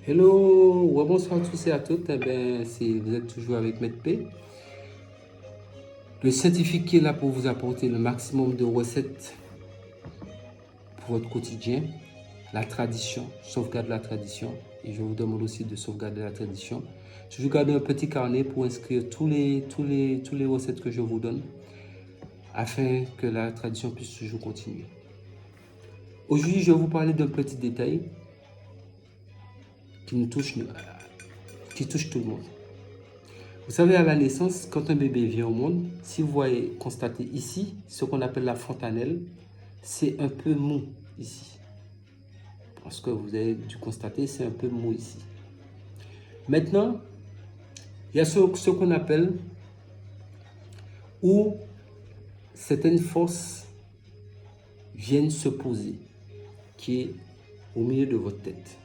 Hello, ouais, bonsoir à tous et à toutes. Eh ben, vous êtes toujours avec Maître P, le scientifique qui est là pour vous apporter le maximum de recettes pour votre quotidien. La tradition, sauvegarde la tradition. Et je vous demande aussi de sauvegarder la tradition. Toujours garder un petit carnet pour inscrire tous les recettes que je vous donne afin que la tradition puisse toujours continuer. Aujourd'hui, je vais vous parler d'un petit détail qui touche tout le monde. Vous savez, à la naissance, quand un bébé vient au monde, si vous voyez constater ici, ce qu'on appelle la fontanelle, c'est un peu mou ici. Parce que vous avez dû constater, c'est un peu mou ici. Maintenant, il y a ce qu'on appelle où certaines forces viennent se poser, qui est au milieu de votre tête.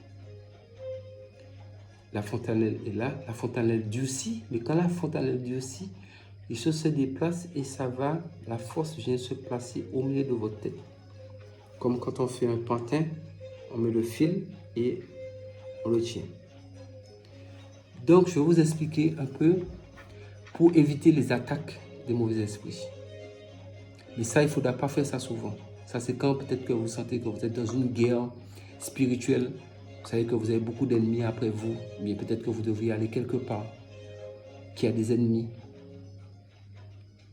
La fontanelle est là, la fontanelle durcit, mais quand la fontanelle durcit, les choses se déplacent et ça va, la force vient se placer au milieu de votre tête. Comme quand on fait un pantin, on met le fil et on le tient. Donc, je vais vous expliquer un peu pour éviter les attaques des mauvais esprits. Mais ça, il ne faudra pas faire ça souvent. Ça, c'est quand peut-être que vous sentez que vous êtes dans une guerre spirituelle. Vous savez que vous avez beaucoup d'ennemis après vous, mais peut-être que vous devriez aller quelque part, qu'il y a des ennemis.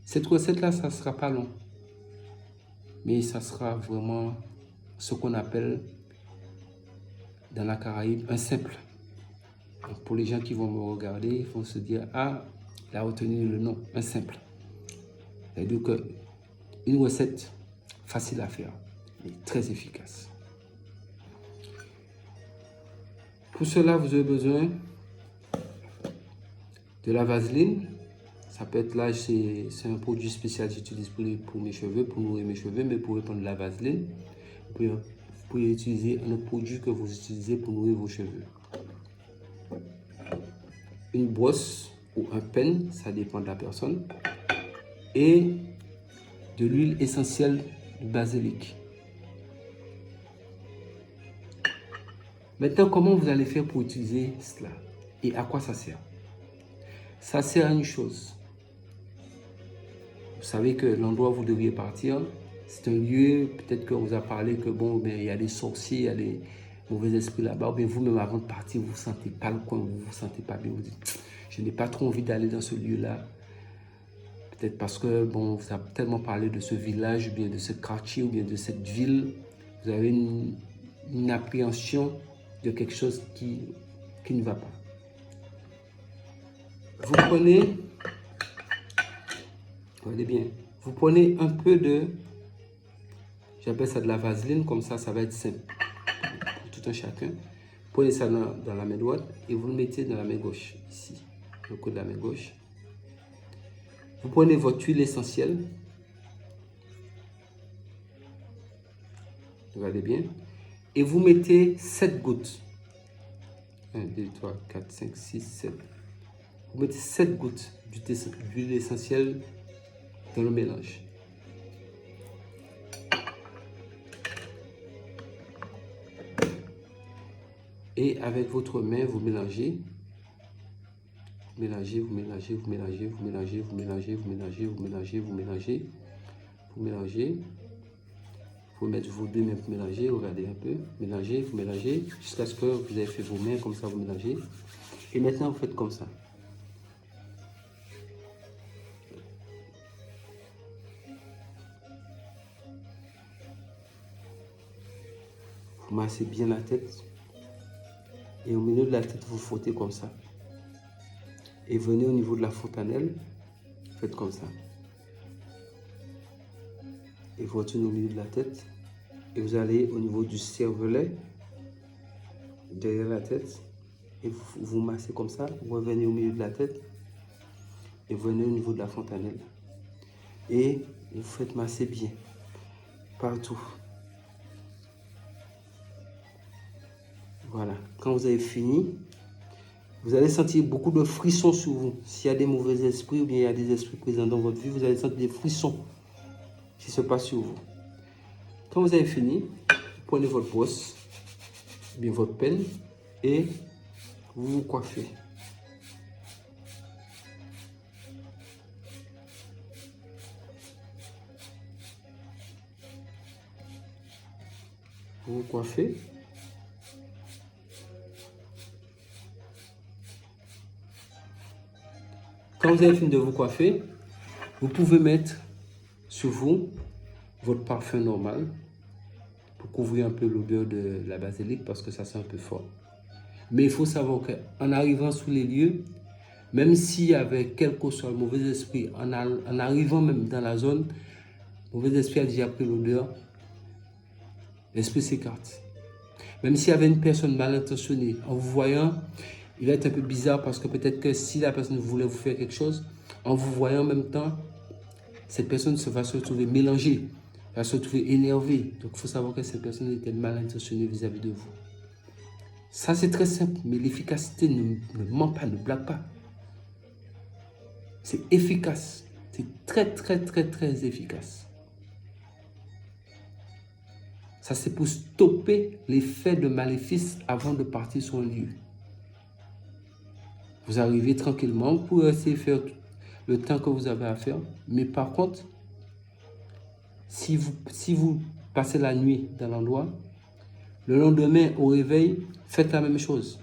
Cette recette-là, ça ne sera pas long. Mais ça sera vraiment ce qu'on appelle dans la Caraïbe un simple. Donc pour les gens qui vont me regarder, ils vont se dire, ah, il a retenu le nom, un simple. C'est-à-dire qu'une recette facile à faire, mais très efficace. Pour cela, vous avez besoin de la vaseline. Ça peut être là, c'est un produit spécial que j'utilise pour mes cheveux, pour nourrir mes cheveux, mais pour prendre de la vaseline, vous pouvez utiliser un autre produit que vous utilisez pour nourrir vos cheveux. Une brosse ou un peigne, ça dépend de la personne, et de l'huile essentielle du basilic. Maintenant, comment vous allez faire pour utiliser cela et à quoi ça sert? Ça sert à une chose. Vous savez que l'endroit où vous devriez partir, c'est un lieu, peut-être qu'on vous a parlé que bon, ben, il y a des sorciers, il y a des mauvais esprits là-bas, ou bien vous-même avant de partir, vous ne sentez pas le coin, vous ne vous sentez pas bien, vous dites, je n'ai pas trop envie d'aller dans ce lieu-là. Peut-être parce que, bon, vous avez tellement parlé de ce village, ou bien de ce quartier, ou bien de cette ville, vous avez une appréhension de quelque chose qui ne va pas. Vous prenez, regardez bien, vous prenez un peu de, j'appelle ça de la vaseline, comme ça va être simple pour tout un chacun. Prenez ça dans la main droite et vous le mettez dans la main gauche, ici, le côté de la main gauche. Vous prenez votre huile essentielle, regardez bien, et vous mettez 7 gouttes. 1, 2, 3, 4, 5, 6, 7. Vous mettez 7 gouttes d'huile essentielle dans le mélange. Et avec votre main, vous mélangez. Vous mélangez, vous mélangez, vous mélangez, vous mélangez, vous mélangez, vous mélangez, vous mélangez, vous mélangez, vous mélangez. Vous mettez vos deux mains pour mélanger, regardez un peu. Mélangez, vous mélangez, jusqu'à ce que vous avez fait vos mains, comme ça vous mélangez. Et maintenant, vous faites comme ça. Vous massez bien la tête. Et au milieu de la tête, vous frottez comme ça. Et venez au niveau de la fontanelle, faites comme ça. Et vous retournez au milieu de la tête. Et vous allez au niveau du cervelet, derrière la tête. Et vous massez comme ça. Vous revenez au milieu de la tête. Et vous venez au niveau de la fontanelle. Et vous faites masser bien. Partout. Voilà. Quand vous avez fini, vous allez sentir beaucoup de frissons sur vous. S'il y a des mauvais esprits ou bien il y a des esprits présents dans votre vie, vous allez sentir des frissons qui se passent sur vous. Quand vous avez fini, vous prenez votre brosse, bien votre peigne, et vous vous coiffez. Vous vous coiffez. Quand vous avez fini de vous coiffer, vous pouvez mettre sur vous votre parfum normal pour couvrir un peu l'odeur de la basilic parce que ça sent un peu fort. Mais il faut savoir qu'en arrivant sur les lieux, même s'il y avait quel que soit le mauvais esprit, en arrivant même dans la zone, le mauvais esprit a déjà pris l'odeur, l'esprit s'écarte. Même s'il y avait une personne mal intentionnée, en vous voyant, il va être un peu bizarre parce que peut-être que si la personne voulait vous faire quelque chose, en vous voyant en même temps, cette personne va se retrouver mélangée, va se retrouver énervée. Donc il faut savoir que cette personne était mal intentionnée vis-à-vis de vous. Ça c'est très simple, mais l'efficacité ne ment pas, ne blague pas. C'est efficace, c'est très efficace. Ça c'est pour stopper l'effet de maléfice avant de partir sur un lieu. Vous arrivez tranquillement pour essayer de faire le temps que vous avez à faire. Mais par contre, si vous passez la nuit dans l'endroit, le lendemain au réveil, faites la même chose.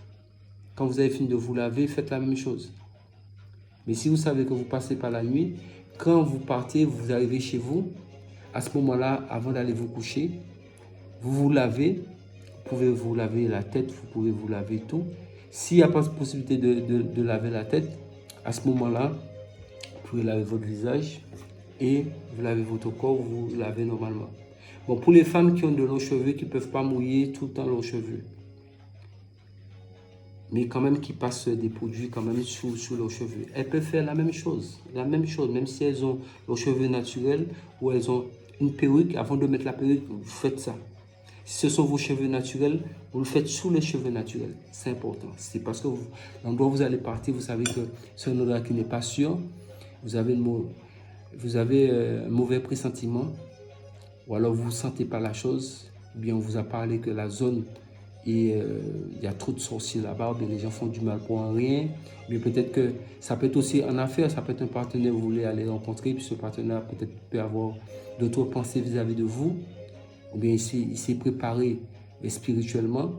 Quand vous avez fini de vous laver, faites la même chose. Mais si vous savez que vous passez par la nuit, quand vous partez, vous arrivez chez vous, à ce moment-là, avant d'aller vous coucher, vous vous lavez. Vous pouvez vous laver la tête, vous pouvez vous laver tout. S'il n'y a pas de possibilité de laver la tête, à ce moment-là, vous pouvez laver votre visage et vous lavez votre corps, vous lavez normalement. Bon, pour les femmes qui ont de longs cheveux, qui ne peuvent pas mouiller tout le temps leurs cheveux, mais quand même qui passent des produits quand même sous leurs cheveux, elles peuvent faire la même chose, même si elles ont leurs cheveux naturels ou elles ont une perruque, avant de mettre la perruque, vous faites ça. Si ce sont vos cheveux naturels, vous le faites sous les cheveux naturels. C'est important. C'est parce que l'endroit où vous allez partir, vous savez que c'est un endroit qui n'est pas sûr. Vous avez un mauvais pressentiment. Ou alors vous ne sentez pas la chose. Ou bien on vous a parlé que la zone, il y a trop de sorciers là-bas. Ou bien les gens font du mal pour rien. Mais peut-être que ça peut être aussi en affaires. Ça peut être un partenaire que vous voulez aller rencontrer. Puis ce partenaire peut-être peut avoir d'autres pensées vis-à-vis de vous. Ou bien il s'est préparé spirituellement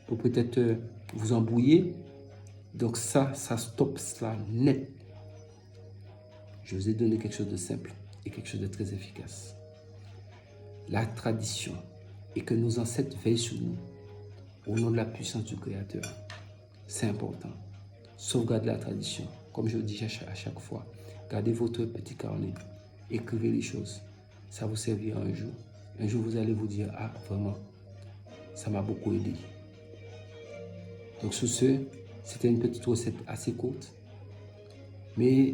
pour peut-être vous embrouiller. Donc ça stoppe cela net. Je vous ai donné quelque chose de simple et quelque chose de très efficace. La tradition et que nos ancêtres veillent sur nous au nom de la puissance du Créateur. C'est important. Sauvegardez la tradition. Comme je le dis à chaque fois, gardez votre petit carnet, écrivez les choses. Ça vous servira un jour. Un jour, vous allez vous dire, ah, vraiment, ça m'a beaucoup aidé. Donc, sur ce, c'était une petite recette assez courte, mais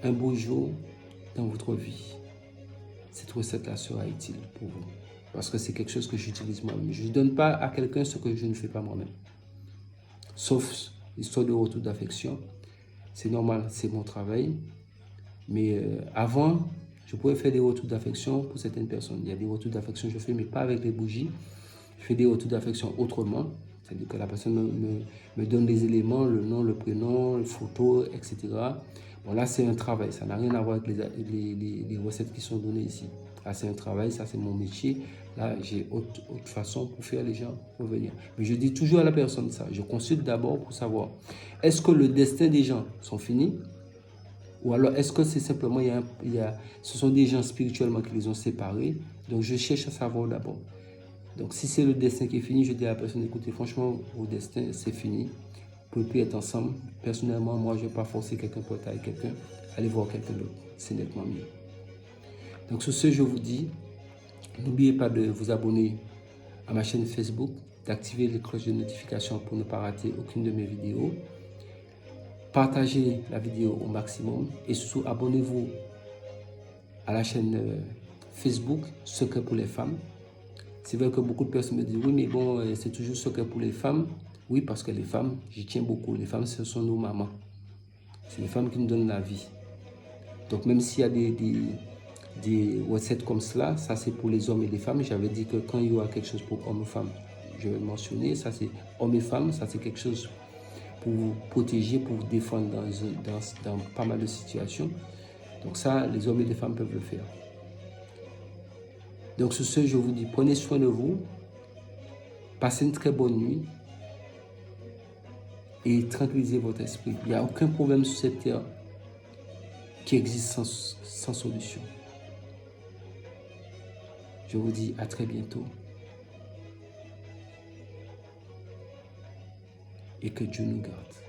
un beau jour dans votre vie, cette recette-là sera utile pour vous. Parce que c'est quelque chose que j'utilise moi-même. Je ne donne pas à quelqu'un ce que je ne fais pas moi-même. Sauf l'histoire de retour d'affection. C'est normal, c'est mon travail. Mais avant, je pourrais faire des retours d'affection pour certaines personnes. Il y a des retours d'affection que je fais, mais pas avec les bougies. Je fais des retours d'affection autrement. C'est-à-dire que la personne me donne des éléments, le nom, le prénom, les photos, etc. Bon, là, c'est un travail. Ça n'a rien à voir avec les recettes qui sont données ici. Là, c'est un travail. Ça, c'est mon métier. Là, j'ai autre façon pour faire les gens revenir. Mais je dis toujours à la personne ça. Je consulte d'abord pour savoir, est-ce que le destin des gens sont finis? Ou alors, est-ce que c'est simplement, ce sont des gens spirituellement qui les ont séparés? Donc, je cherche à savoir d'abord. Donc, si c'est le destin qui est fini, je dis à la personne, écoutez, franchement, vos destins, c'est fini. Vous ne pouvez plus être ensemble. Personnellement, moi, je ne vais pas forcer quelqu'un pour être avec quelqu'un. Allez voir quelqu'un d'autre. C'est nettement mieux. Donc, sur ce, je vous dis, n'oubliez pas de vous abonner à ma chaîne Facebook, d'activer les cloches de notification pour ne pas rater aucune de mes vidéos. Partagez la vidéo au maximum et surtout abonnez-vous à la chaîne Facebook Secret pour les femmes. C'est vrai que beaucoup de personnes me disent oui mais bon c'est toujours Secret pour les femmes. Oui parce que les femmes, j'y tiens beaucoup. Les femmes ce sont nos mamans. C'est les femmes qui nous donnent la vie. Donc même s'il y a des recettes comme cela, ça c'est pour les hommes et les femmes. J'avais dit que quand il y aura quelque chose pour hommes et femmes, je vais mentionner. Ça, c'est hommes et femmes. Ça, c'est quelque chose pour vous protéger, pour vous défendre dans pas mal de situations. Donc ça, les hommes et les femmes peuvent le faire. Donc sur ce, je vous dis, prenez soin de vous. Passez une très bonne nuit. Et tranquillisez votre esprit. Il n'y a aucun problème sur cette terre qui existe sans solution. Je vous dis à très bientôt. Et que Dieu nous garde.